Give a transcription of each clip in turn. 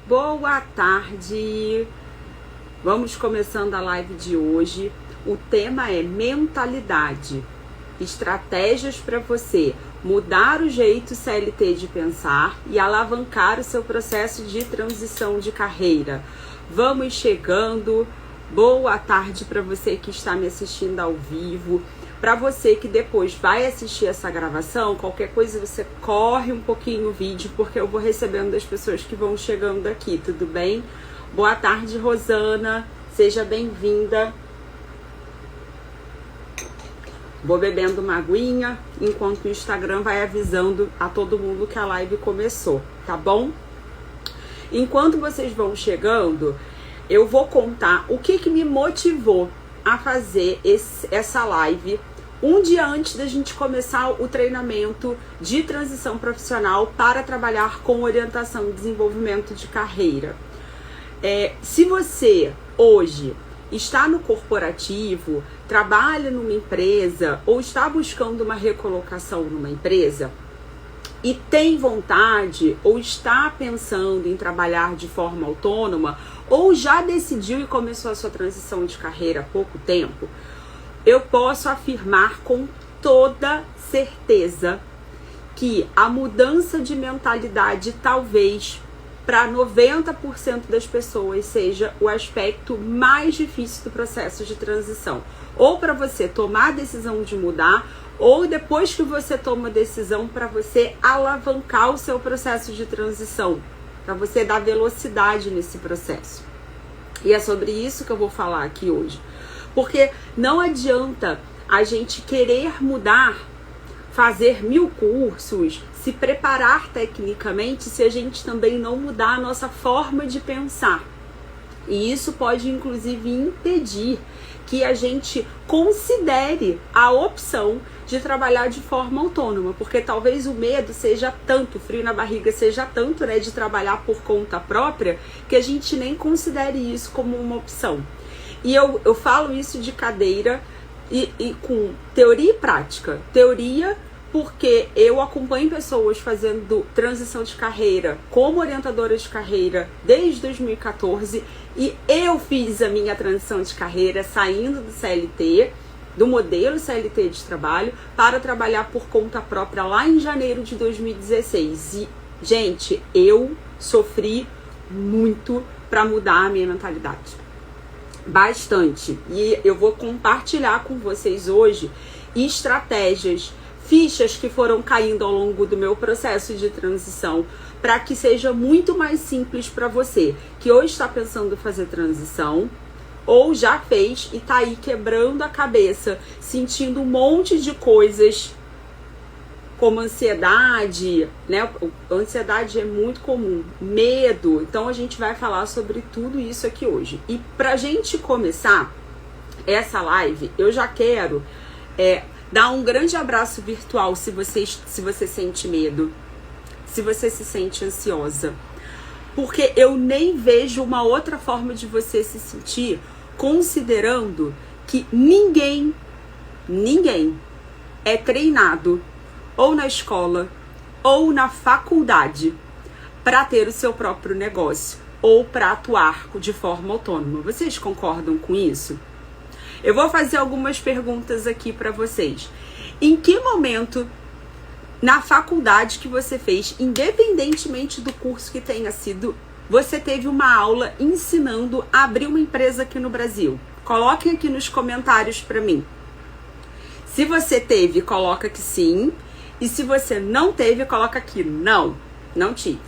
Boa tarde! Vamos começando a live de hoje. O tema é mentalidade, estratégias para você mudar o jeito CLT de pensar e alavancar o seu processo de transição de carreira. Vamos chegando. Boa tarde para você que está me assistindo ao vivo. Para você que depois vai assistir essa gravação, qualquer coisa você corre um pouquinho o vídeo, porque eu vou recebendo das pessoas que vão chegando aqui, tudo bem? Boa tarde, Rosana. Seja bem-vinda. Vou bebendo uma aguinha, enquanto o Instagram vai avisando a todo mundo que a live começou, tá bom? Enquanto vocês vão chegando, eu vou contar o que me motivou a fazer essa live um dia antes da gente começar o treinamento de transição profissional para trabalhar com orientação e desenvolvimento de carreira. Se você hoje está no corporativo, trabalha numa empresa ou está buscando uma recolocação numa empresa e tem vontade ou está pensando em trabalhar de forma autônoma ou já decidiu e começou a sua transição de carreira há pouco tempo, eu posso afirmar com toda certeza que a mudança de mentalidade talvez para 90% das pessoas seja o aspecto mais difícil do processo de transição. Ou para você tomar a decisão de mudar, ou depois que você toma a decisão para você alavancar o seu processo de transição, para você dar velocidade nesse processo. E é sobre isso que eu vou falar aqui hoje. Porque não adianta a gente querer mudar, fazer 1000 cursos, se preparar tecnicamente, se a gente também não mudar a nossa forma de pensar. E isso pode, inclusive, impedir que a gente considere a opção de trabalhar de forma autônoma, porque talvez o medo seja tanto, o frio na barriga seja tanto, né, de trabalhar por conta própria, que a gente nem considere isso como uma opção. E eu falo isso de cadeira e com teoria e prática. Teoria porque eu acompanho pessoas fazendo transição de carreira como orientadora de carreira desde 2014 e eu fiz a minha transição de carreira saindo do CLT, do modelo CLT de trabalho, para trabalhar por conta própria lá em janeiro de 2016. E, gente, eu sofri muito para mudar a minha mentalidade. Bastante. E eu vou compartilhar com vocês hoje estratégias, fichas que foram caindo ao longo do meu processo de transição para que seja muito mais simples para você que hoje está pensando em fazer transição ou já fez e está aí quebrando a cabeça, sentindo um monte de coisas como ansiedade, né? Ansiedade é muito comum, medo. Então a gente vai falar sobre tudo isso aqui hoje. E pra gente começar essa live, eu já quero dar um grande abraço virtual se você sente medo, se você se sente ansiosa. Porque eu nem vejo uma outra forma de você se sentir, considerando que ninguém é treinado ou na escola, ou na faculdade, para ter o seu próprio negócio, ou para atuar de forma autônoma. Vocês concordam com isso? Eu vou fazer algumas perguntas aqui para vocês. Em que momento, na faculdade que você fez, independentemente do curso que tenha sido, você teve uma aula ensinando a abrir uma empresa aqui no Brasil? Coloquem aqui nos comentários para mim. Se você teve, coloca que sim. E se você não teve, coloca aqui, não tive.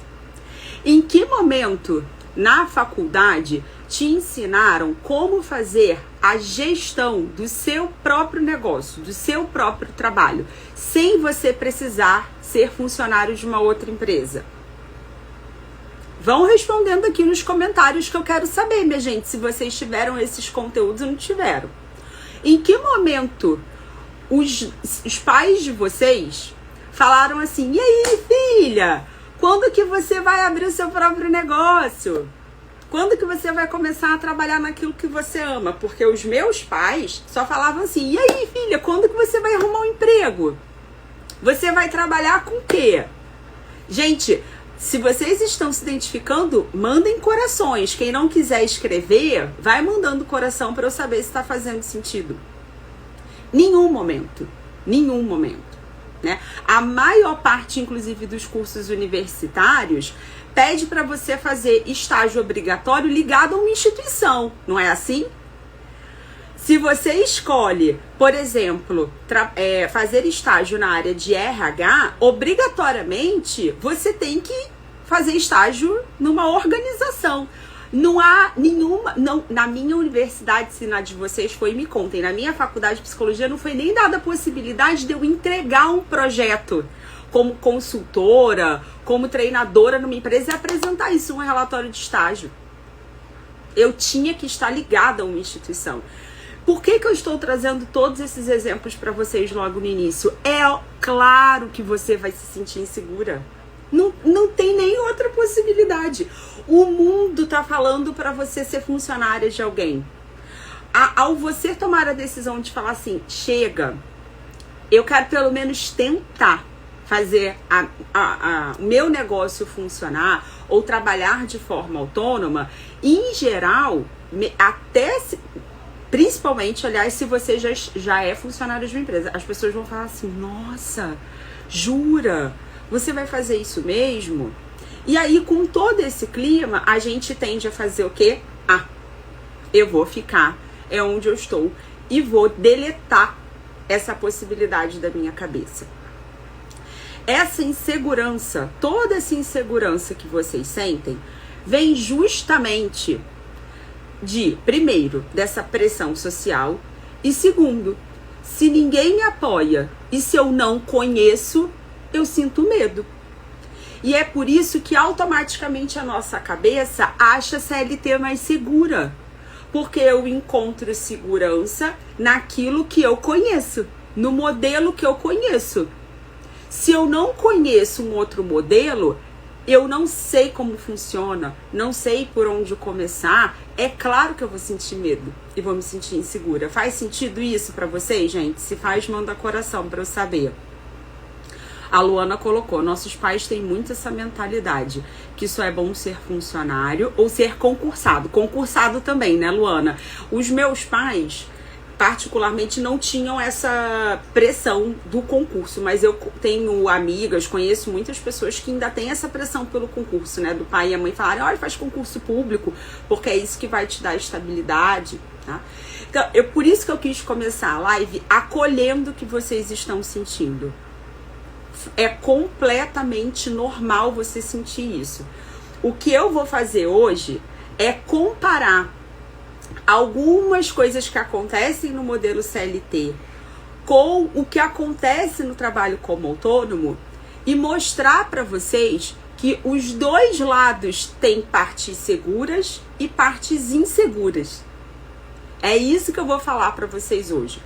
Em que momento na faculdade te ensinaram como fazer a gestão do seu próprio negócio, do seu próprio trabalho, sem você precisar ser funcionário de uma outra empresa? Vão respondendo aqui nos comentários que eu quero saber, minha gente, se vocês tiveram esses conteúdos ou não tiveram. Em que momento os pais de vocês falaram assim: e aí, filha, quando que você vai abrir o seu próprio negócio? Quando que você vai começar a trabalhar naquilo que você ama? Porque os meus pais só falavam assim: e aí, filha, quando que você vai arrumar um emprego? Você vai trabalhar com o quê? Gente, Se vocês estão se identificando, mandem corações. Quem não quiser escrever, vai mandando coração para eu saber se está fazendo sentido. Nenhum momento, né? A maior parte, inclusive, dos cursos universitários pede para você fazer estágio obrigatório ligado a uma instituição, não é assim? Se você escolhe, por exemplo, fazer estágio na área de RH, obrigatoriamente você tem que fazer estágio numa organização. Não há nenhuma, na minha universidade, se na de vocês foi, me contem, na minha faculdade de psicologia não foi nem dada a possibilidade de eu entregar um projeto como consultora, como treinadora numa empresa e apresentar isso, um relatório de estágio. Eu tinha que estar ligada a uma instituição. Por que eu estou trazendo todos esses exemplos para vocês logo no início? É claro que você vai se sentir insegura. Não tem nem outra possibilidade. O mundo tá falando para você ser funcionária de alguém. Ao você tomar a decisão de falar assim, chega, eu quero pelo menos tentar fazer o meu negócio funcionar ou trabalhar de forma autônoma, em geral, principalmente, aliás, se você já é funcionário de uma empresa, as pessoas vão falar assim, nossa, jura? Você vai fazer isso mesmo? E aí, com todo esse clima, a gente tende a fazer o quê? Eu vou ficar, é onde eu estou, e vou deletar essa possibilidade da minha cabeça. Essa insegurança, toda essa insegurança que vocês sentem, vem justamente primeiro, dessa pressão social, e segundo, se ninguém me apoia e se eu não conheço, eu sinto medo. E é por isso que automaticamente a nossa cabeça acha a CLT mais segura. Porque eu encontro segurança naquilo que eu conheço, no modelo que eu conheço. Se eu não conheço um outro modelo, eu não sei como funciona, não sei por onde começar, é claro que eu vou sentir medo e vou me sentir insegura. Faz sentido isso pra vocês, gente? Se faz, manda coração pra eu saber. A Luana colocou, nossos pais têm muito essa mentalidade, que só é bom ser funcionário ou ser concursado. Concursado também, né, Luana? Os meus pais, particularmente, não tinham essa pressão do concurso, mas eu tenho amigas, conheço muitas pessoas que ainda têm essa pressão pelo concurso, né? Do pai e a mãe falarem, olha, faz concurso público, porque é isso que vai te dar estabilidade, tá? Então, por isso que eu quis começar a live acolhendo o que vocês estão sentindo. É completamente normal você sentir isso. O que eu vou fazer hoje é comparar algumas coisas que acontecem no modelo CLT com o que acontece no trabalho como autônomo e mostrar para vocês que os dois lados têm partes seguras e partes inseguras. É isso que eu vou falar para vocês hoje.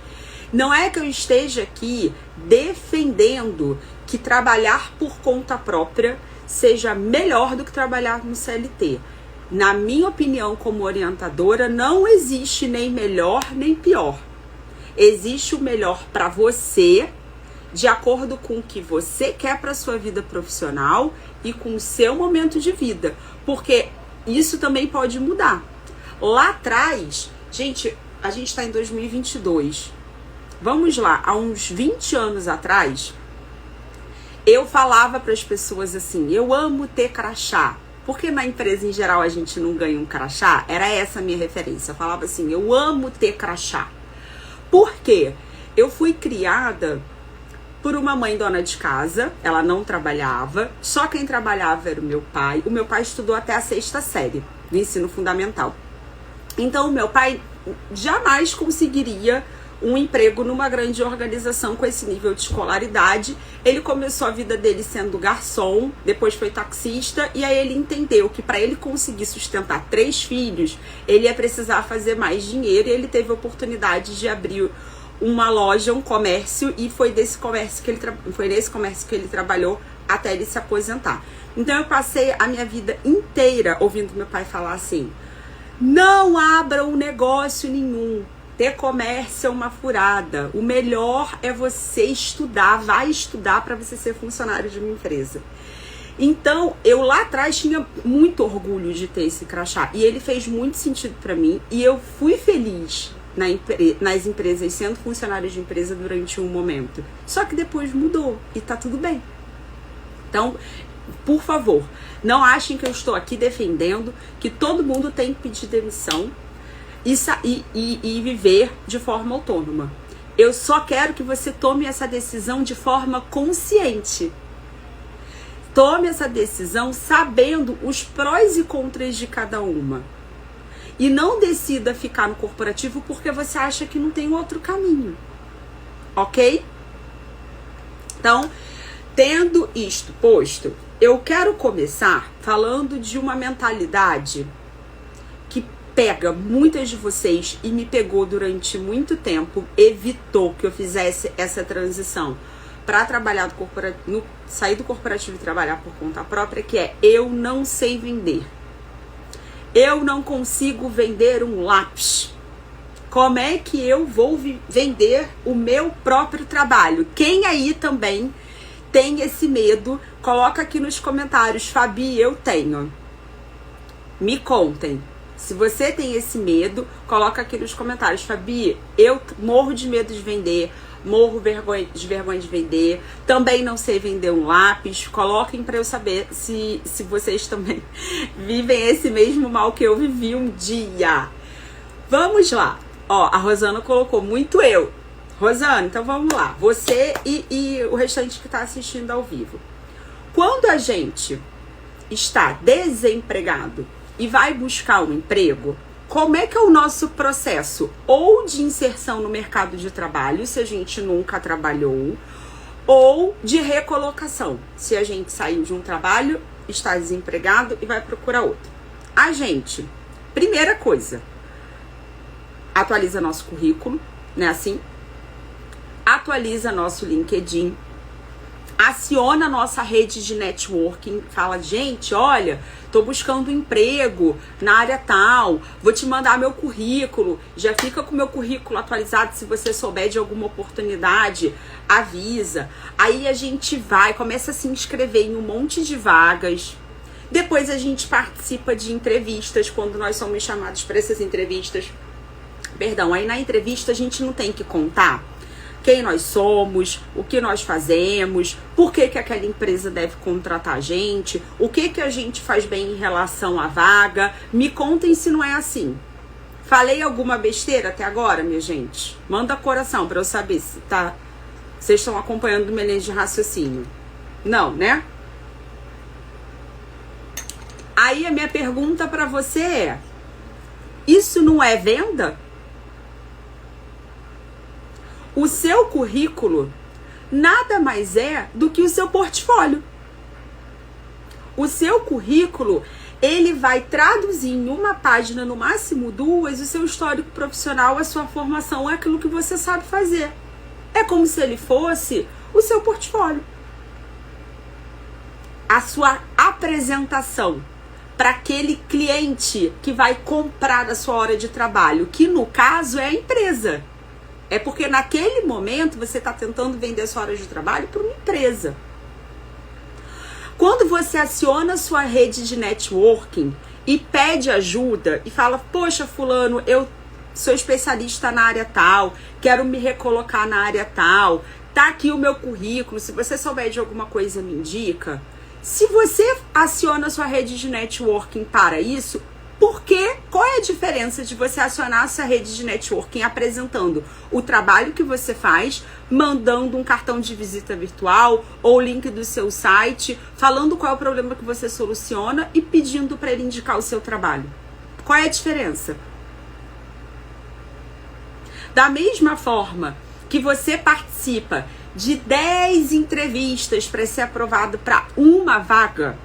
Não é que eu esteja aqui defendendo que trabalhar por conta própria seja melhor do que trabalhar no CLT. Na minha opinião, como orientadora, não existe nem melhor nem pior. Existe o melhor para você, de acordo com o que você quer para sua vida profissional e com o seu momento de vida. Porque isso também pode mudar. Lá atrás, gente, a gente está em 2022. Vamos lá, há uns 20 anos atrás, eu falava para as pessoas assim, eu amo ter crachá. Porque na empresa, em geral, a gente não ganha um crachá? Era essa a minha referência. Eu falava assim, eu amo ter crachá. Por quê? Eu fui criada por uma mãe dona de casa, ela não trabalhava, só quem trabalhava era o meu pai. O meu pai estudou até a 6ª série do ensino fundamental. Então, o meu pai jamais conseguiria um emprego numa grande organização com esse nível de escolaridade. Ele começou a vida dele sendo garçom, depois foi taxista, e aí ele entendeu que para ele conseguir sustentar 3 filhos, ele ia precisar fazer mais dinheiro, e ele teve a oportunidade de abrir uma loja, um comércio, e foi nesse comércio que ele trabalhou até ele se aposentar. Então eu passei a minha vida inteira ouvindo meu pai falar assim, não abra um negócio nenhum, ter comércio é uma furada. O melhor é você estudar, vai estudar para você ser funcionário de uma empresa. Então, eu lá atrás tinha muito orgulho de ter esse crachá. E ele fez muito sentido para mim. E eu fui feliz nas empresas, sendo funcionária de empresa durante um momento. Só que depois mudou. E tá tudo bem. Então, por favor, não achem que eu estou aqui defendendo que todo mundo tem que pedir demissão e viver de forma autônoma. Eu só quero que você tome essa decisão de forma consciente. Tome essa decisão sabendo os prós e contras de cada uma. E não decida ficar no corporativo porque você acha que não tem outro caminho. Ok? Então, tendo isto posto, eu quero começar falando de uma mentalidade que pega muitas de vocês e me pegou durante muito tempo, evitou que eu fizesse essa transição para trabalhar sair do corporativo e trabalhar por conta própria, que é: eu não sei vender. Eu não consigo vender um lápis. Como é que eu vou vender o meu próprio trabalho? Quem aí também tem esse medo? Coloca aqui nos comentários: Fabi, eu tenho. Me contem. Se você tem esse medo, coloca aqui nos comentários: Fabi, eu morro de medo de vender. Morro de vergonha de vender. Também não sei vender um lápis. Coloquem para eu saber se vocês também vivem esse mesmo mal que eu vivi um dia. Vamos lá. Ó, a Rosana colocou muito eu. Rosana, então vamos lá. Você e o restante que está assistindo ao vivo. Quando a gente está desempregado e vai buscar um emprego, como é que é o nosso processo? Ou de inserção no mercado de trabalho, se a gente nunca trabalhou, ou de recolocação, se a gente saiu de um trabalho, está desempregado e vai procurar outro. A gente, primeira coisa, atualiza nosso currículo, né, assim? Atualiza nosso LinkedIn, aciona nossa rede de networking, fala: gente, olha, tô buscando um emprego na área tal, vou te mandar meu currículo, já fica com meu currículo atualizado, se você souber de alguma oportunidade, avisa. Aí a gente vai, começa a se inscrever em um monte de vagas, depois a gente participa de entrevistas, quando nós somos chamados para essas entrevistas. Perdão, aí na entrevista a gente não tem que contar quem nós somos, o que nós fazemos, por que aquela empresa deve contratar a gente, o que a gente faz bem em relação à vaga. Me contem se não é assim. Falei alguma besteira até agora, minha gente? Manda coração para eu saber se vocês estão acompanhando minha linha de raciocínio. Não, né? Aí a minha pergunta para você é: isso não é venda? O seu currículo nada mais é do que o seu portfólio. O seu currículo, ele vai traduzir em uma página, no máximo duas, o seu histórico profissional, a sua formação, aquilo que você sabe fazer. É como se ele fosse o seu portfólio. A sua apresentação para aquele cliente que vai comprar a sua hora de trabalho, que no caso é a empresa. É porque naquele momento você está tentando vender a sua hora de trabalho para uma empresa. Quando você aciona a sua rede de networking e pede ajuda e fala: poxa, fulano, eu sou especialista na área tal, quero me recolocar na área tal, tá aqui o meu currículo, se você souber de alguma coisa me indica. Se você aciona a sua rede de networking para isso, qual é a diferença de você acionar essa rede de networking apresentando o trabalho que você faz, mandando um cartão de visita virtual ou o link do seu site, falando qual é o problema que você soluciona e pedindo para ele indicar o seu trabalho? Qual é a diferença? Da mesma forma que você participa de 10 entrevistas para ser aprovado para uma vaga,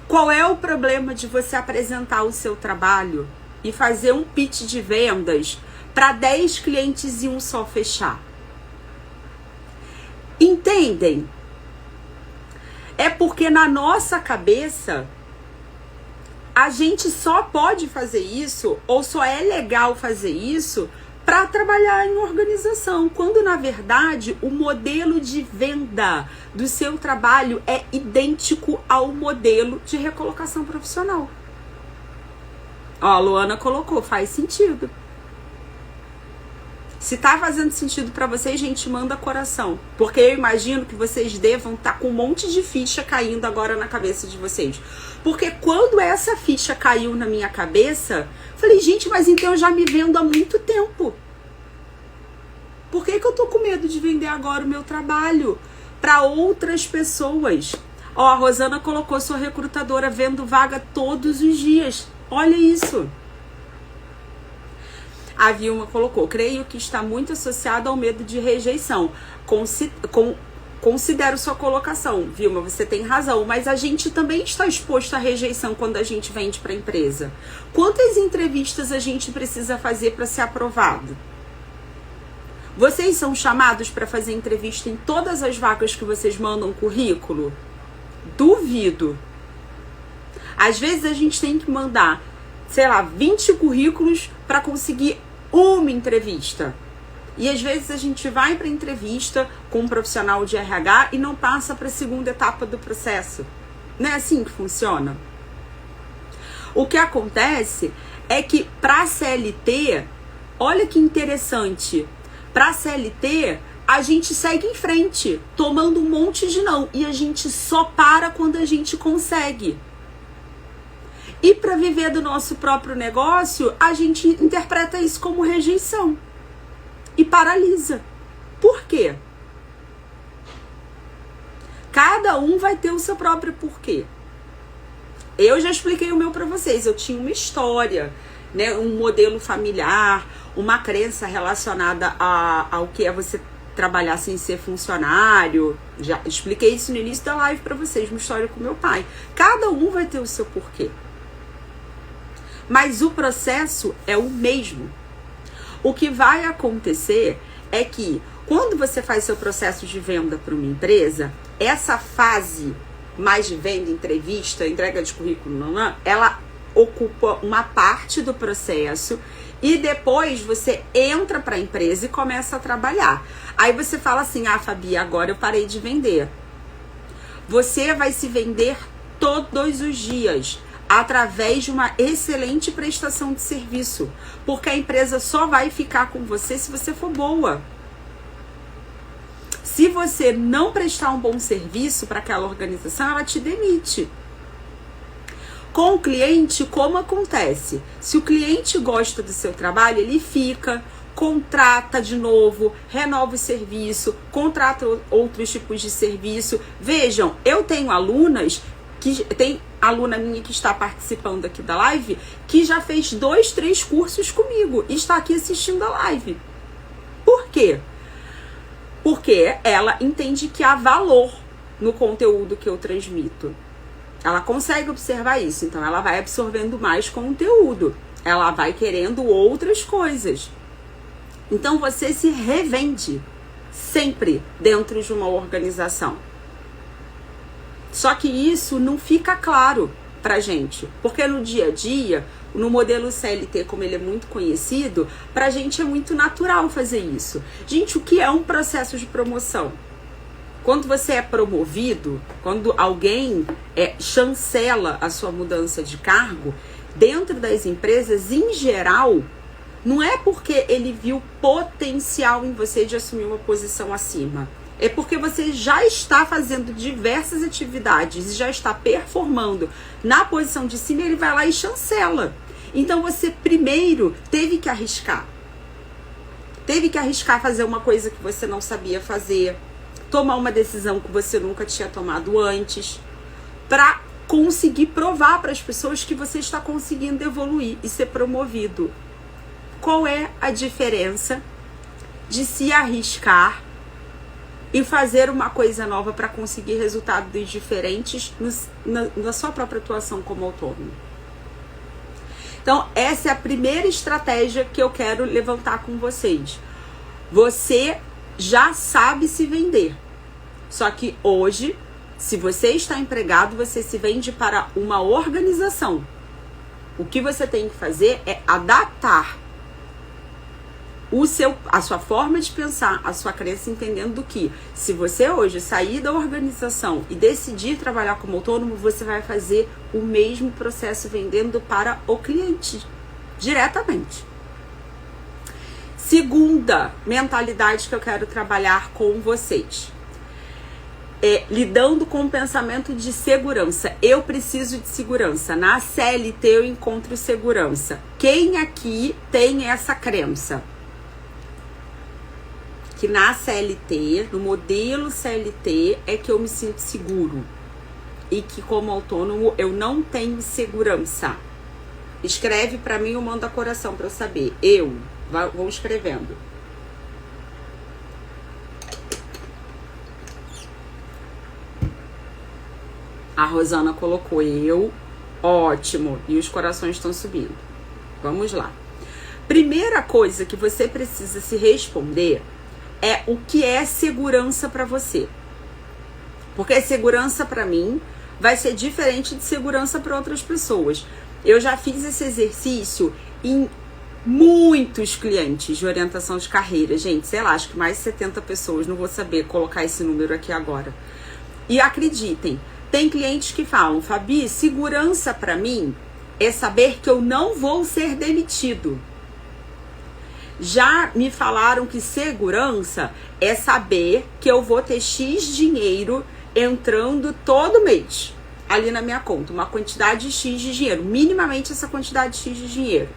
qual é o problema de você apresentar o seu trabalho e fazer um pitch de vendas para 10 clientes e um só fechar? Entendem? É porque na nossa cabeça a gente só pode fazer isso, ou só é legal fazer isso, para trabalhar em organização, quando na verdade o modelo de venda do seu trabalho é idêntico ao modelo de recolocação profissional. Ó, a Luana colocou, faz sentido. Se tá fazendo sentido para vocês, gente, manda coração. Porque eu imagino que vocês devam estar com um monte de ficha caindo agora na cabeça de vocês. Porque quando essa ficha caiu na minha cabeça, falei, gente, mas então eu já me vendo há muito tempo. Por que eu tô com medo de vender agora o meu trabalho para outras pessoas? Ó, a Rosana colocou, sua recrutadora, vendo vaga todos os dias. Olha isso. A Vilma colocou, creio que está muito associado ao medo de rejeição. Considero sua colocação. Vilma, você tem razão, mas a gente também está exposto à rejeição quando a gente vende para a empresa. Quantas entrevistas a gente precisa fazer para ser aprovado? Vocês são chamados para fazer entrevista em todas as vagas que vocês mandam currículo? Duvido. Às vezes a gente tem que mandar, sei lá, 20 currículos para conseguir uma entrevista. E às vezes a gente vai para entrevista com um profissional de RH e não passa para a segunda etapa do processo. Não é assim que funciona? O que acontece é que para a CLT, olha que interessante, para a CLT a gente segue em frente, tomando um monte de não, e a gente só para quando a gente consegue. E para viver do nosso próprio negócio, a gente interpreta isso como rejeição e paralisa. Por quê? Cada um vai ter o seu próprio porquê. Eu já expliquei o meu para vocês. Eu tinha uma história, né, um modelo familiar, uma crença relacionada ao que é você trabalhar sem ser funcionário. Já expliquei isso no início da live para vocês, uma história com meu pai. Cada um vai ter o seu porquê. Mas o processo é o mesmo. O que vai acontecer é que quando você faz seu processo de venda para uma empresa, essa fase mais de venda, entrevista, entrega de currículo, ela ocupa uma parte do processo e depois você entra para a empresa e começa a trabalhar. Aí você fala assim, Fabi, agora eu parei de vender. Você vai se vender todos os dias, através de uma excelente prestação de serviço, porque a empresa só vai ficar com você se você for boa. Se você não prestar um bom serviço para aquela organização, ela te demite. Com o cliente, como acontece? Se o cliente gosta do seu trabalho, ele fica, contrata de novo, renova o serviço, contrata outros tipos de serviço. Vejam, eu tenho alunas que tem aluna minha que está participando aqui da live, que já fez 2, 3 cursos comigo e está aqui assistindo a live. Por quê? Porque ela entende que há valor no conteúdo que eu transmito. Ela consegue observar isso, então ela vai absorvendo mais conteúdo. Ela vai querendo outras coisas. Então você se revende sempre dentro de uma organização. Só que isso não fica claro pra gente, porque no dia a dia, no modelo CLT, como ele é muito conhecido, pra gente é muito natural fazer isso. Gente, o que é um processo de promoção? Quando você é promovido, quando alguém chancela a sua mudança de cargo, dentro das empresas, em geral, não é porque ele viu potencial em você de assumir uma posição acima. É porque você já está fazendo diversas atividades e já está performando na posição de cima e ele vai lá e chancela. Então você primeiro teve que arriscar. Teve que arriscar fazer uma coisa que você não sabia fazer, tomar uma decisão que você nunca tinha tomado antes, para conseguir provar para as pessoas que você está conseguindo evoluir e ser promovido. Qual é a diferença de se arriscar e fazer uma coisa nova para conseguir resultados diferentes na sua própria atuação como autônomo? Então, essa é a primeira estratégia que eu quero levantar com vocês. Você já sabe se vender. Só que hoje, se você está empregado, você se vende para uma organização. O que você tem que fazer é adaptar a sua forma de pensar, a sua crença, entendendo que se você hoje sair da organização e decidir trabalhar como autônomo, você vai fazer o mesmo processo vendendo para o cliente diretamente. Segunda mentalidade que eu quero trabalhar com vocês lidando com o pensamento de segurança. Eu preciso de segurança. Na CLT eu encontro segurança. Quem aqui tem essa crença? Que na CLT, no modelo CLT, é que eu me sinto seguro. E que como autônomo eu não tenho segurança. Escreve pra mim ou manda coração pra eu saber. Vou escrevendo. A Rosana colocou eu. Ótimo. E os corações estão subindo. Vamos lá. Primeira coisa que você precisa se responder é o que é segurança para você. Porque segurança para mim vai ser diferente de segurança para outras pessoas. Eu já fiz esse exercício em muitos clientes de orientação de carreira. Gente, sei lá, acho que mais de 70 pessoas. Não vou saber colocar esse número aqui agora. E acreditem, tem clientes que falam: Fabi, segurança para mim é saber que eu não vou ser demitido. Já me falaram que segurança é saber que eu vou ter X dinheiro entrando todo mês ali na minha conta, uma quantidade X de dinheiro, minimamente essa quantidade X de dinheiro.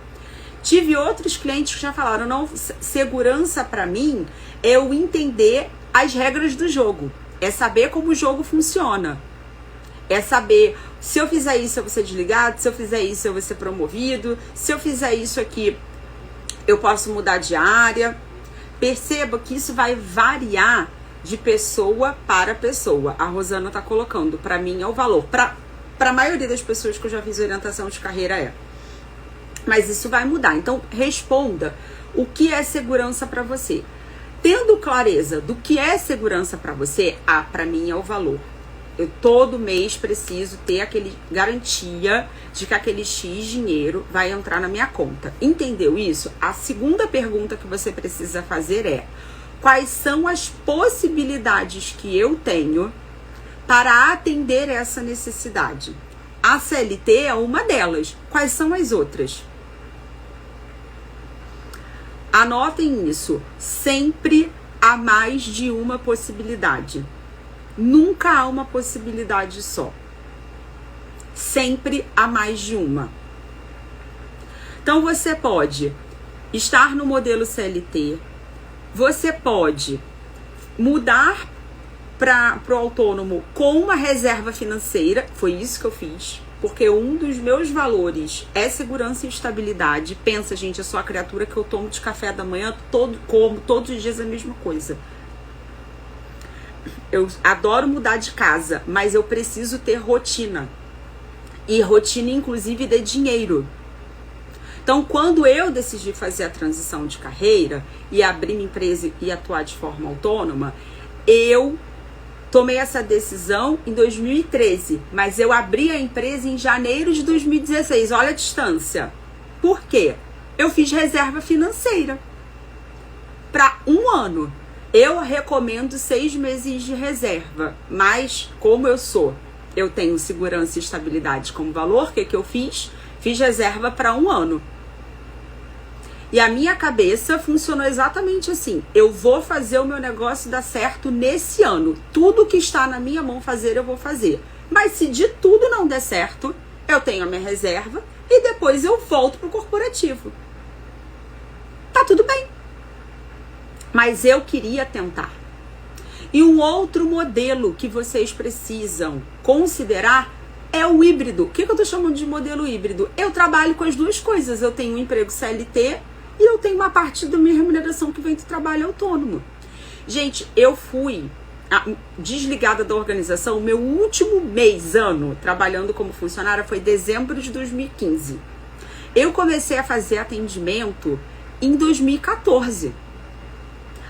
Tive outros clientes que já falaram: não, segurança para mim é eu entender as regras do jogo, é saber como o jogo funciona, é saber se eu fizer isso eu vou ser desligado, se eu fizer isso eu vou ser promovido, se eu fizer isso aqui eu posso mudar de área. Perceba que isso vai variar de pessoa para pessoa. A Rosana tá colocando, para mim é o valor. Para a maioria das pessoas que eu já fiz orientação de carreira é. Mas isso vai mudar. Então, responda o que é segurança para você. Tendo clareza do que é segurança para você, para mim é o valor. Eu todo mês preciso ter aquele garantia de que aquele X dinheiro vai entrar na minha conta. Entendeu isso? A segunda pergunta que você precisa fazer é: quais são as possibilidades que eu tenho para atender essa necessidade? A CLT é uma delas. Quais são as outras? Anotem isso. Sempre há mais de uma possibilidade. Nunca há uma possibilidade só. Sempre há mais de uma. Então você pode estar no modelo CLT, você pode mudar para o autônomo com uma reserva financeira. Foi isso que eu fiz, porque um dos meus valores é segurança e estabilidade. Pensa, gente, eu sou a criatura que eu tomo de café da manhã, como todos os dias a mesma coisa. Eu adoro mudar de casa, mas eu preciso ter rotina. E rotina, inclusive, de dinheiro. Então, quando eu decidi fazer a transição de carreira e abrir minha empresa e atuar de forma autônoma, eu tomei essa decisão em 2013. Mas eu abri a empresa em janeiro de 2016. Olha a distância. Por quê? Eu fiz reserva financeira para um ano. Eu recomendo 6 meses de reserva, mas como eu tenho segurança e estabilidade como valor, o que eu fiz? Fiz reserva para um ano. E a minha cabeça funcionou exatamente assim: eu vou fazer o meu negócio dar certo nesse ano. Tudo que está na minha mão fazer, eu vou fazer. Mas se de tudo não der certo, eu tenho a minha reserva e depois eu volto pro corporativo. Tá tudo bem. Mas eu queria tentar. E um outro modelo que vocês precisam considerar é o híbrido. O que eu tô chamando de modelo híbrido? Eu trabalho com as duas coisas. Eu tenho um emprego CLT e eu tenho uma parte da minha remuneração que vem do trabalho autônomo. Gente, eu fui desligada da organização. O meu último ano trabalhando como funcionária foi dezembro de 2015. Eu comecei a fazer atendimento em 2014.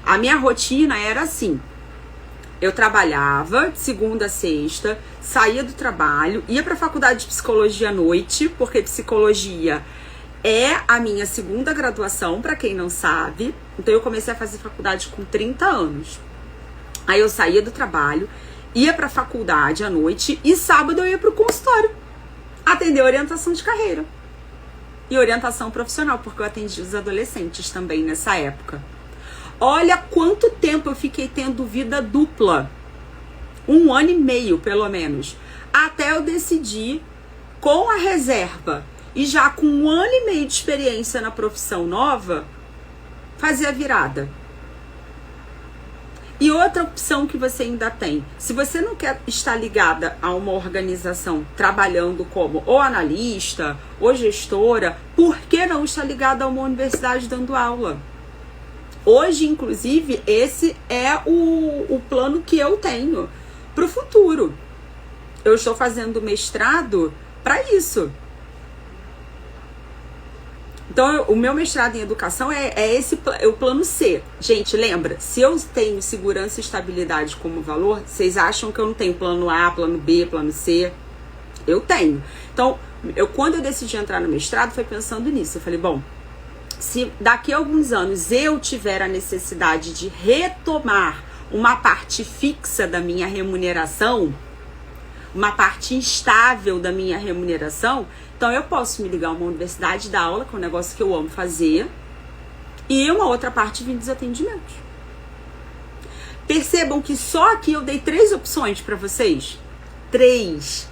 A minha rotina era assim: eu trabalhava de segunda a sexta, saía do trabalho, ia para a faculdade de psicologia à noite, porque psicologia é a minha segunda graduação, para quem não sabe. Então eu comecei a fazer faculdade com 30 anos. Aí eu saía do trabalho, ia pra faculdade à noite e sábado eu ia pro consultório atender orientação de carreira e orientação profissional, porque eu atendi os adolescentes também nessa época. Olha quanto tempo eu fiquei tendo vida dupla. 1 ano e meio, pelo menos. Até eu decidir, com a reserva e já com 1 ano e meio de experiência na profissão nova, fazer a virada. E outra opção que você ainda tem, se você não quer estar ligada a uma organização trabalhando como ou analista ou gestora, por que não estar ligada a uma universidade dando aula? Hoje, inclusive, esse é o plano que eu tenho para o futuro. Eu estou fazendo mestrado para isso. Então, o meu mestrado em educação é o plano C. Gente, lembra, se eu tenho segurança e estabilidade como valor, vocês acham que eu não tenho plano A, plano B, plano C? Eu tenho. Então, quando eu decidi entrar no mestrado, foi pensando nisso. Eu falei, bom, se daqui a alguns anos eu tiver a necessidade de retomar uma parte fixa da minha remuneração, uma parte instável da minha remuneração, então eu posso me ligar a uma universidade, dar aula, que é um negócio que eu amo fazer, e uma outra parte vir dos atendimentos. Percebam que só aqui eu dei 3 opções para vocês. 3.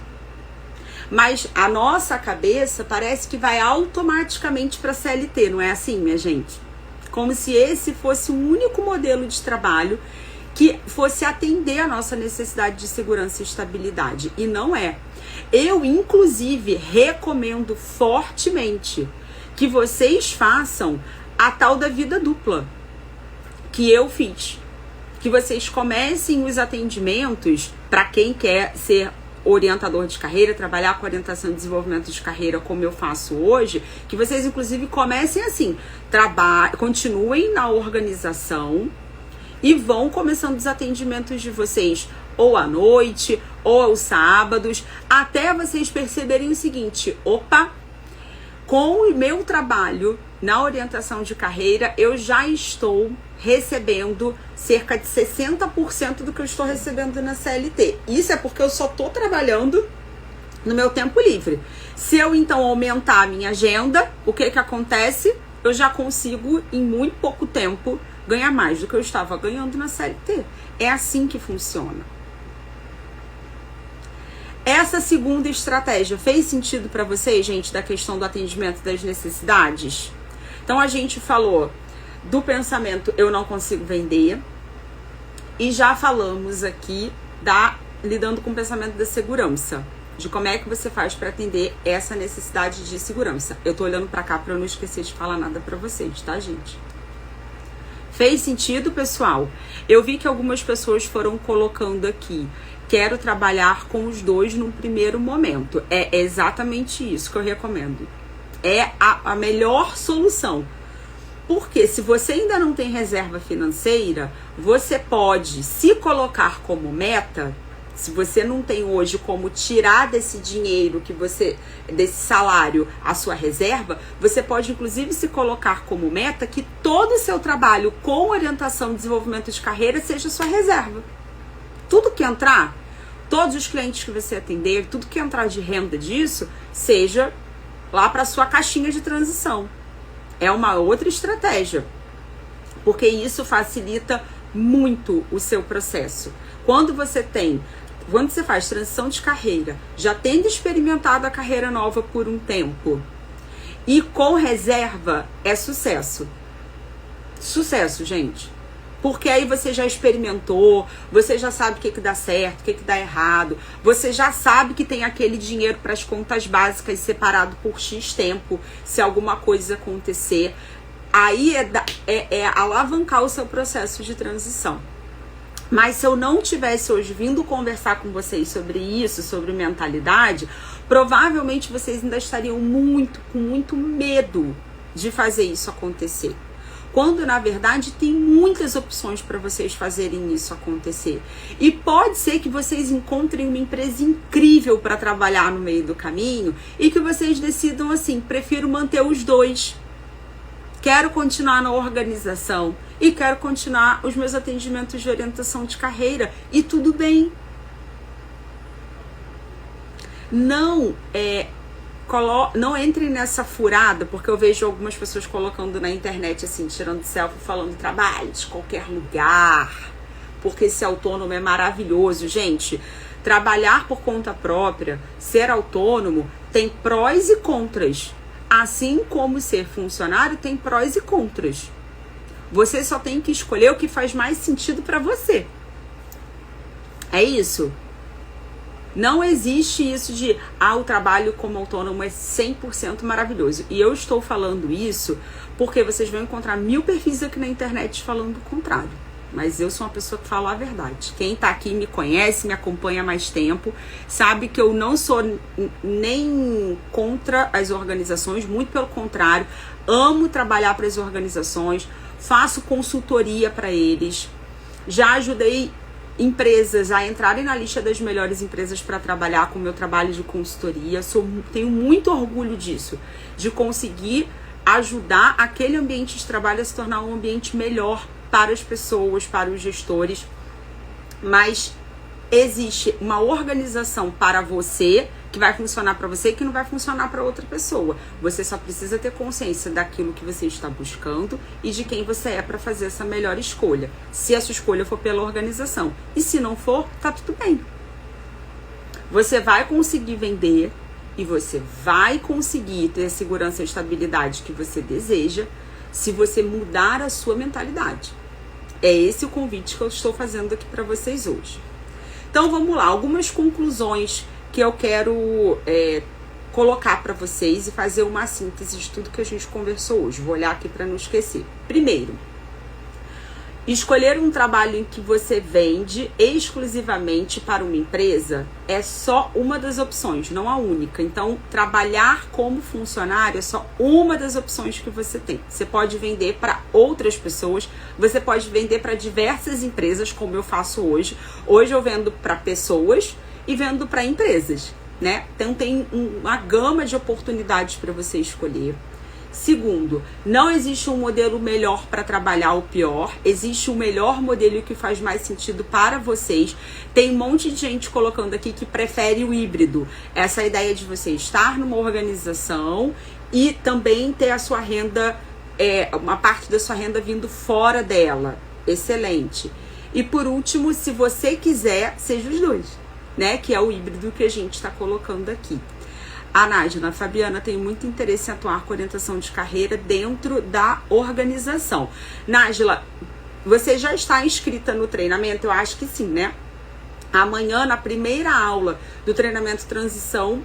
Mas a nossa cabeça parece que vai automaticamente para CLT, não é assim, minha gente? Como se esse fosse o único modelo de trabalho que fosse atender a nossa necessidade de segurança e estabilidade. E não é. Eu, inclusive, recomendo fortemente que vocês façam a tal da vida dupla que eu fiz. Que vocês comecem os atendimentos para quem quer ser orientador de carreira, trabalhar com orientação e desenvolvimento de carreira como eu faço hoje, que vocês, inclusive, comecem assim, continuem na organização e vão começando os atendimentos de vocês ou à noite, ou aos sábados, até vocês perceberem o seguinte, opa, com o meu trabalho na orientação de carreira, eu já estou recebendo cerca de 60% do que eu estou recebendo na CLT. Isso é porque eu só estou trabalhando no meu tempo livre. Se eu, então, aumentar a minha agenda, o que acontece? Eu já consigo, em muito pouco tempo, ganhar mais do que eu estava ganhando na CLT. É assim que funciona. Essa segunda estratégia fez sentido para vocês, gente, da questão do atendimento das necessidades? Então, a gente falou do pensamento eu não consigo vender e já falamos aqui lidando com o pensamento da segurança, de como é que você faz para atender essa necessidade de segurança. Eu tô olhando para cá para eu não esquecer de falar nada para vocês, tá, gente? Fez sentido, pessoal? Eu vi que algumas pessoas foram colocando aqui, quero trabalhar com os dois num primeiro momento. É exatamente isso que eu recomendo. É a melhor solução. Porque se você ainda não tem reserva financeira, você pode se colocar como meta. Se você não tem hoje como tirar desse dinheiro desse salário, a sua reserva, você pode inclusive se colocar como meta que todo o seu trabalho com orientação e desenvolvimento de carreira seja sua reserva. Tudo que entrar, todos os clientes que você atender, tudo que entrar de renda disso, seja lá para sua caixinha de transição. É uma outra estratégia, porque isso facilita muito o seu processo. Quando você faz transição de carreira, já tendo experimentado a carreira nova por um tempo, e com reserva, é sucesso. Sucesso, gente. Porque aí você já experimentou, você já sabe o que dá certo, o que dá errado, você já sabe que tem aquele dinheiro para as contas básicas separado por X tempo, se alguma coisa acontecer. Aí é alavancar o seu processo de transição. Mas se eu não tivesse hoje vindo conversar com vocês sobre isso, sobre mentalidade, provavelmente vocês ainda estariam com muito medo de fazer isso acontecer. quando na verdade tem muitas opções para vocês fazerem isso acontecer. E pode ser que vocês encontrem uma empresa incrível para trabalhar no meio do caminho e que vocês decidam assim, prefiro manter os dois. Quero continuar na organização e quero continuar os meus atendimentos de orientação de carreira, e tudo bem. Não entre nessa furada, porque eu vejo algumas pessoas colocando na internet assim, tirando selfie, falando trabalho de qualquer lugar, porque esse autônomo é maravilhoso. Gente, trabalhar por conta própria, ser autônomo, tem prós e contras. Assim como ser funcionário tem prós e contras. Você só tem que escolher o que faz mais sentido para você. É isso. Não existe isso de, o trabalho como autônomo é 100% maravilhoso. E eu estou falando isso porque vocês vão encontrar 1000 perfis aqui na internet falando o contrário. Mas eu sou uma pessoa que fala a verdade. Quem tá aqui me conhece, me acompanha há mais tempo, sabe que eu não sou nem contra as organizações, muito pelo contrário, amo trabalhar para as organizações, faço consultoria para eles, já ajudei empresas a entrarem na lista das melhores empresas para trabalhar com o meu trabalho de consultoria. Tenho muito orgulho disso, de conseguir ajudar aquele ambiente de trabalho a se tornar um ambiente melhor para as pessoas, para os gestores. Mas existe uma organização para você que vai funcionar para você e que não vai funcionar para outra pessoa. Você só precisa ter consciência daquilo que você está buscando e de quem você é para fazer essa melhor escolha. Se a sua escolha for pela organização. E se não for, tá tudo bem. Você vai conseguir vender e você vai conseguir ter a segurança e a estabilidade que você deseja se você mudar a sua mentalidade. É esse o convite que eu estou fazendo aqui para vocês hoje. Então vamos lá, algumas conclusões que eu quero colocar para vocês e fazer uma síntese de tudo que a gente conversou hoje. Vou olhar aqui para não esquecer. Primeiro, escolher um trabalho em que você vende exclusivamente para uma empresa é só uma das opções, não a única. Então, trabalhar como funcionário é só uma das opções que você tem. Você pode vender para outras pessoas, você pode vender para diversas empresas, como eu faço hoje. Hoje eu vendo para pessoas e vendo para empresas, né? Então tem uma gama de oportunidades para você escolher. Segundo, não existe um modelo melhor para trabalhar ou pior, existe um melhor modelo que faz mais sentido para vocês. Tem um monte de gente colocando aqui que prefere o híbrido, essa ideia de você estar numa organização e também ter a sua renda, uma parte da sua renda vindo fora dela. Excelente. E por último, se você quiser, seja os dois, né? Que é o híbrido que a gente está colocando aqui. A Nájila, Fabiana, tem muito interesse em atuar com orientação de carreira dentro da organização. Nájila, você já está inscrita no treinamento? Eu acho que sim, né? Amanhã, na primeira aula do treinamento Transição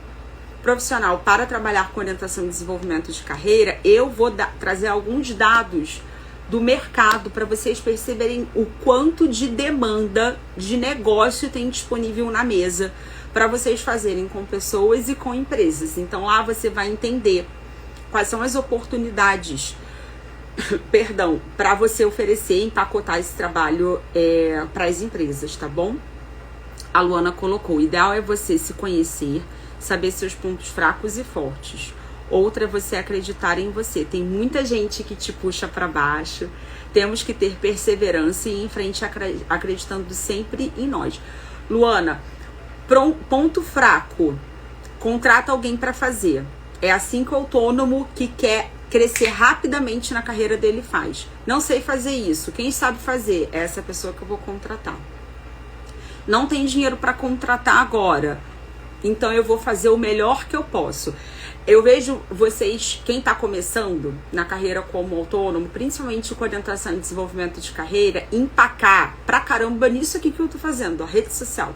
Profissional para trabalhar com orientação e desenvolvimento de carreira, eu vou trazer alguns dados do mercado para vocês perceberem o quanto de demanda de negócio tem disponível na mesa para vocês fazerem com pessoas e com empresas. Então lá você vai entender quais são as oportunidades, para você oferecer e empacotar esse trabalho para as empresas, tá bom? A Luana colocou, o ideal é você se conhecer, saber seus pontos fracos e fortes. Outra é você acreditar em você. Tem muita gente que te puxa para baixo. Temos que ter perseverança e ir em frente acreditando sempre em nós. Luana, ponto fraco, contrata alguém para fazer. É assim que o autônomo que quer crescer rapidamente na carreira dele faz. Não sei fazer isso, quem sabe fazer? É essa pessoa que eu vou contratar. Não tem dinheiro para contratar agora, então eu vou fazer o melhor que eu posso. Eu vejo vocês, quem está começando na carreira como autônomo, principalmente com orientação e desenvolvimento de carreira, empacar pra caramba nisso aqui que eu tô fazendo, a rede social.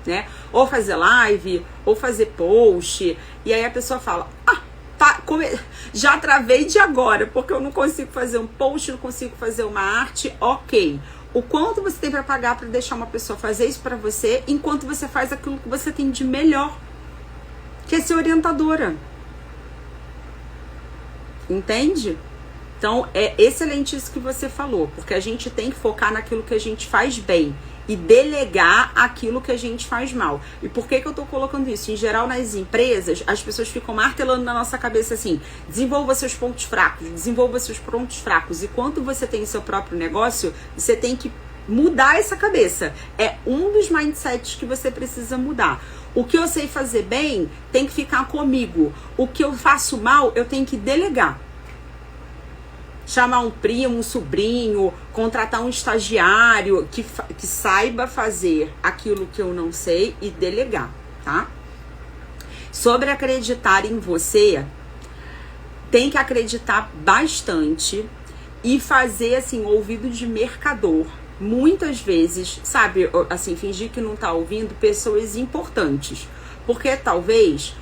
Né? Ou fazer live, ou fazer post, e aí a pessoa fala, já travei de agora, porque eu não consigo fazer um post, não consigo fazer uma arte, ok. O quanto você tem para pagar para deixar uma pessoa fazer isso para você, enquanto você faz aquilo que você tem de melhor, que é ser orientadora. Entende? Então, é excelente isso que você falou, porque a gente tem que focar naquilo que a gente faz bem e delegar aquilo que a gente faz mal. E por que eu tô colocando isso? Em geral, nas empresas, as pessoas ficam martelando na nossa cabeça assim, desenvolva seus pontos fracos, desenvolva seus pontos fracos. E quando você tem seu próprio negócio, você tem que mudar essa cabeça. É um dos mindsets que você precisa mudar. O que eu sei fazer bem tem que ficar comigo. O que eu faço mal, eu tenho que delegar. Chamar um primo, um sobrinho, contratar um estagiário que saiba fazer aquilo que eu não sei e delegar, tá? Sobre acreditar em você, tem que acreditar bastante e fazer, assim, ouvido de mercador. Muitas vezes, sabe, assim, fingir que não tá ouvindo pessoas importantes. Porque talvez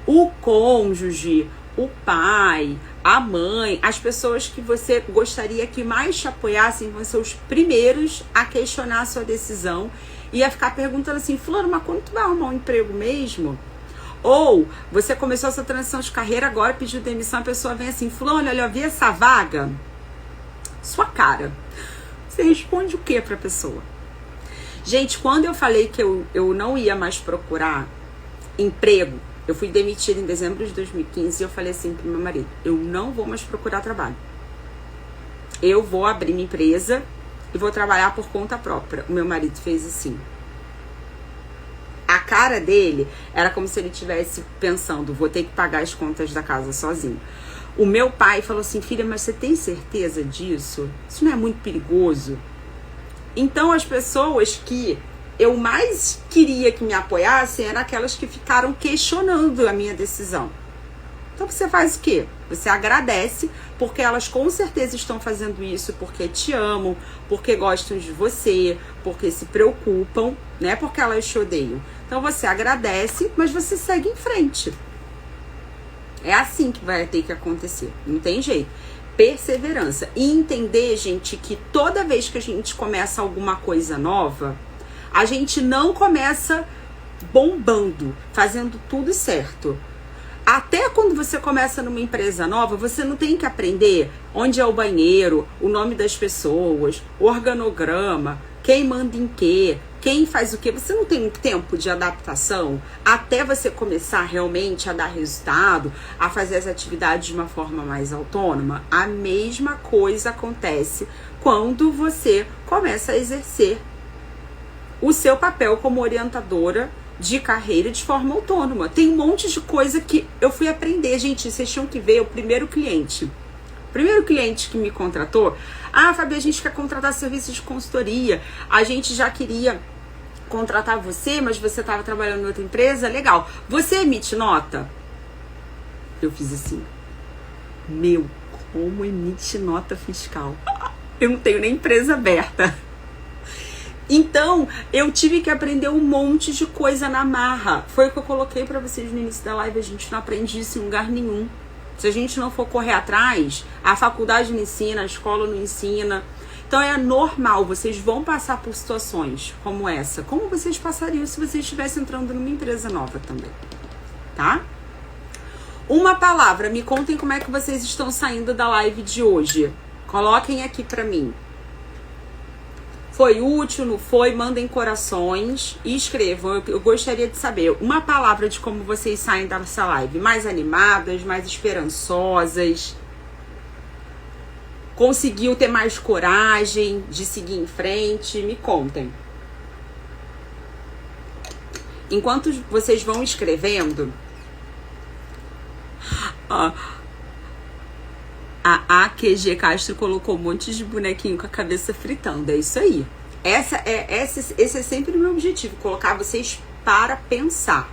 o cônjuge, o pai, a mãe, as pessoas que você gostaria que mais te apoiassem vão ser os primeiros a questionar a sua decisão e a ficar perguntando assim, fulano, mas quando tu vai arrumar um emprego mesmo? Ou você começou essa transição de carreira, agora pediu demissão, a pessoa vem assim, fulano, olha, eu vi essa vaga, sua cara. Você responde o que pra pessoa? Gente, quando eu falei que eu não ia mais procurar emprego, eu fui demitida em dezembro de 2015 e eu falei assim pro meu marido, eu não vou mais procurar trabalho. Eu vou abrir minha empresa e vou trabalhar por conta própria. O meu marido fez assim. A cara dele era como se ele estivesse pensando, vou ter que pagar as contas da casa sozinho. O meu pai falou assim, filha, mas você tem certeza disso? Isso não é muito perigoso? Então as pessoas que eu mais queria que me apoiassem eram aquelas que ficaram questionando a minha decisão. Então você faz o quê? Você agradece, porque elas com certeza estão fazendo isso porque te amam, porque gostam de você, porque se preocupam, né? Porque elas te odeiam. Então você agradece, mas você segue em frente. É assim que vai ter que acontecer, não tem jeito. Perseverança. E entender, gente, que toda vez que a gente começa alguma coisa nova, a gente não começa bombando, fazendo tudo certo. Até quando você começa numa empresa nova, você não tem que aprender onde é o banheiro, o nome das pessoas, o organograma, quem manda em quê, quem faz o quê. Você não tem um tempo de adaptação até você começar realmente a dar resultado, a fazer as atividades de uma forma mais autônoma. A mesma coisa acontece quando você começa a exercer o seu papel como orientadora de carreira de forma autônoma. Tem um monte de coisa que eu fui aprender. Gente, vocês tinham que ver o primeiro cliente. O primeiro cliente que me contratou, Fabi, a gente quer contratar serviços de consultoria, a gente já queria contratar você, mas você estava trabalhando em outra empresa, legal. Você emite nota? Eu fiz assim, como emite nota fiscal? Eu não tenho nem empresa aberta. Então, eu tive que aprender um monte de coisa na marra. Foi o que eu coloquei pra vocês no início da live. A gente não aprende isso em lugar nenhum. Se a gente não for correr atrás, a faculdade não ensina, a escola não ensina. Então, é normal. Vocês vão passar por situações como essa. Como vocês passariam se vocês estivessem entrando numa empresa nova também. Tá? Uma palavra. Me contem como é que vocês estão saindo da live de hoje. Coloquem aqui pra mim. Foi útil, não foi? Mandem corações e escrevam. Eu gostaria de saber uma palavra de como vocês saem dessa live. Mais animadas, mais esperançosas. Conseguiu ter mais coragem de seguir em frente? Me contem. Enquanto vocês vão escrevendo... A AQG Castro colocou um monte de bonequinho com a cabeça fritando. É isso aí. Esse é sempre o meu objetivo. Colocar vocês para pensar.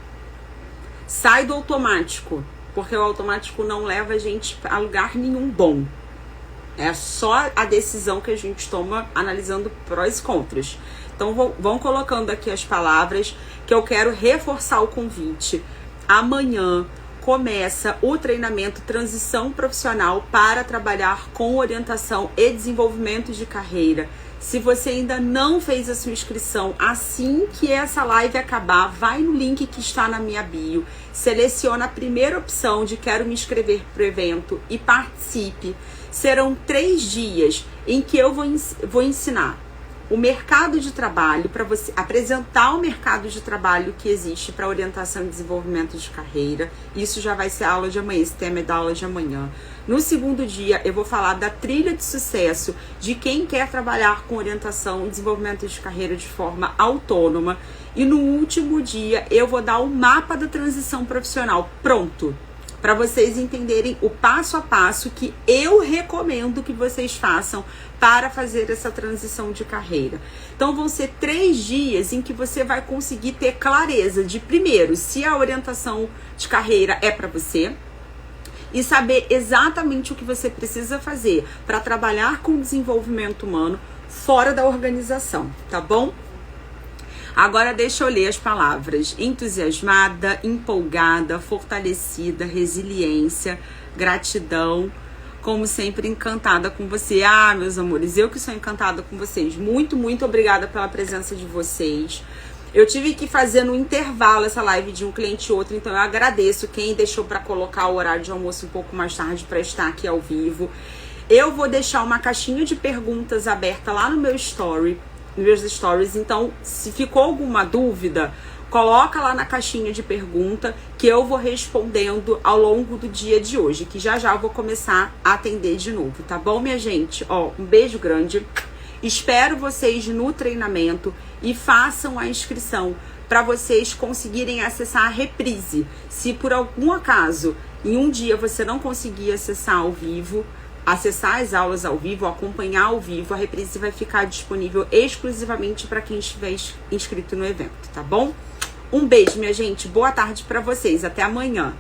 Sai do automático. Porque o automático não leva a gente a lugar nenhum bom. É só a decisão que a gente toma analisando prós e contras. Então vão colocando aqui as palavras que eu quero reforçar o convite. Amanhã, começa o treinamento Transição Profissional para trabalhar com orientação e desenvolvimento de carreira. Se você ainda não fez a sua inscrição, assim que essa live acabar, vai no link que está na minha bio, seleciona a primeira opção de quero me inscrever para o evento e participe. Serão 3 dias em que eu vou ensinar o mercado de trabalho, para você apresentar o mercado de trabalho que existe para orientação e desenvolvimento de carreira. Isso já vai ser a aula de amanhã, esse tema é da aula de amanhã. No segundo dia, eu vou falar da trilha de sucesso de quem quer trabalhar com orientação e desenvolvimento de carreira de forma autônoma. E no último dia, eu vou dar o mapa da transição profissional pronto, para vocês entenderem o passo a passo que eu recomendo que vocês façam para fazer essa transição de carreira. Então vão ser 3 dias em que você vai conseguir ter clareza de, primeiro, se a orientação de carreira é para você, e saber exatamente o que você precisa fazer para trabalhar com o desenvolvimento humano fora da organização, tá bom? Agora deixa eu ler as palavras: entusiasmada, empolgada, fortalecida, resiliência, gratidão, como sempre encantada com você. Ah, meus amores, eu que sou encantada com vocês. Muito, muito obrigada pela presença de vocês. Eu tive que fazer no intervalo essa live de um cliente e outro, então eu agradeço quem deixou para colocar o horário de almoço um pouco mais tarde para estar aqui ao vivo. Eu vou deixar uma caixinha de perguntas aberta lá no meu story, nos meus stories, então se ficou alguma dúvida, coloca lá na caixinha de pergunta que eu vou respondendo ao longo do dia de hoje, que já já eu vou começar a atender de novo, tá bom, minha gente? Ó, um beijo grande, espero vocês no treinamento e façam a inscrição para vocês conseguirem acessar a reprise. Se por algum acaso em um dia você não conseguir acessar ao vivo, acessar as aulas ao vivo, acompanhar ao vivo, a reprise vai ficar disponível exclusivamente para quem estiver inscrito no evento, tá bom? Um beijo, minha gente. Boa tarde para vocês. Até amanhã.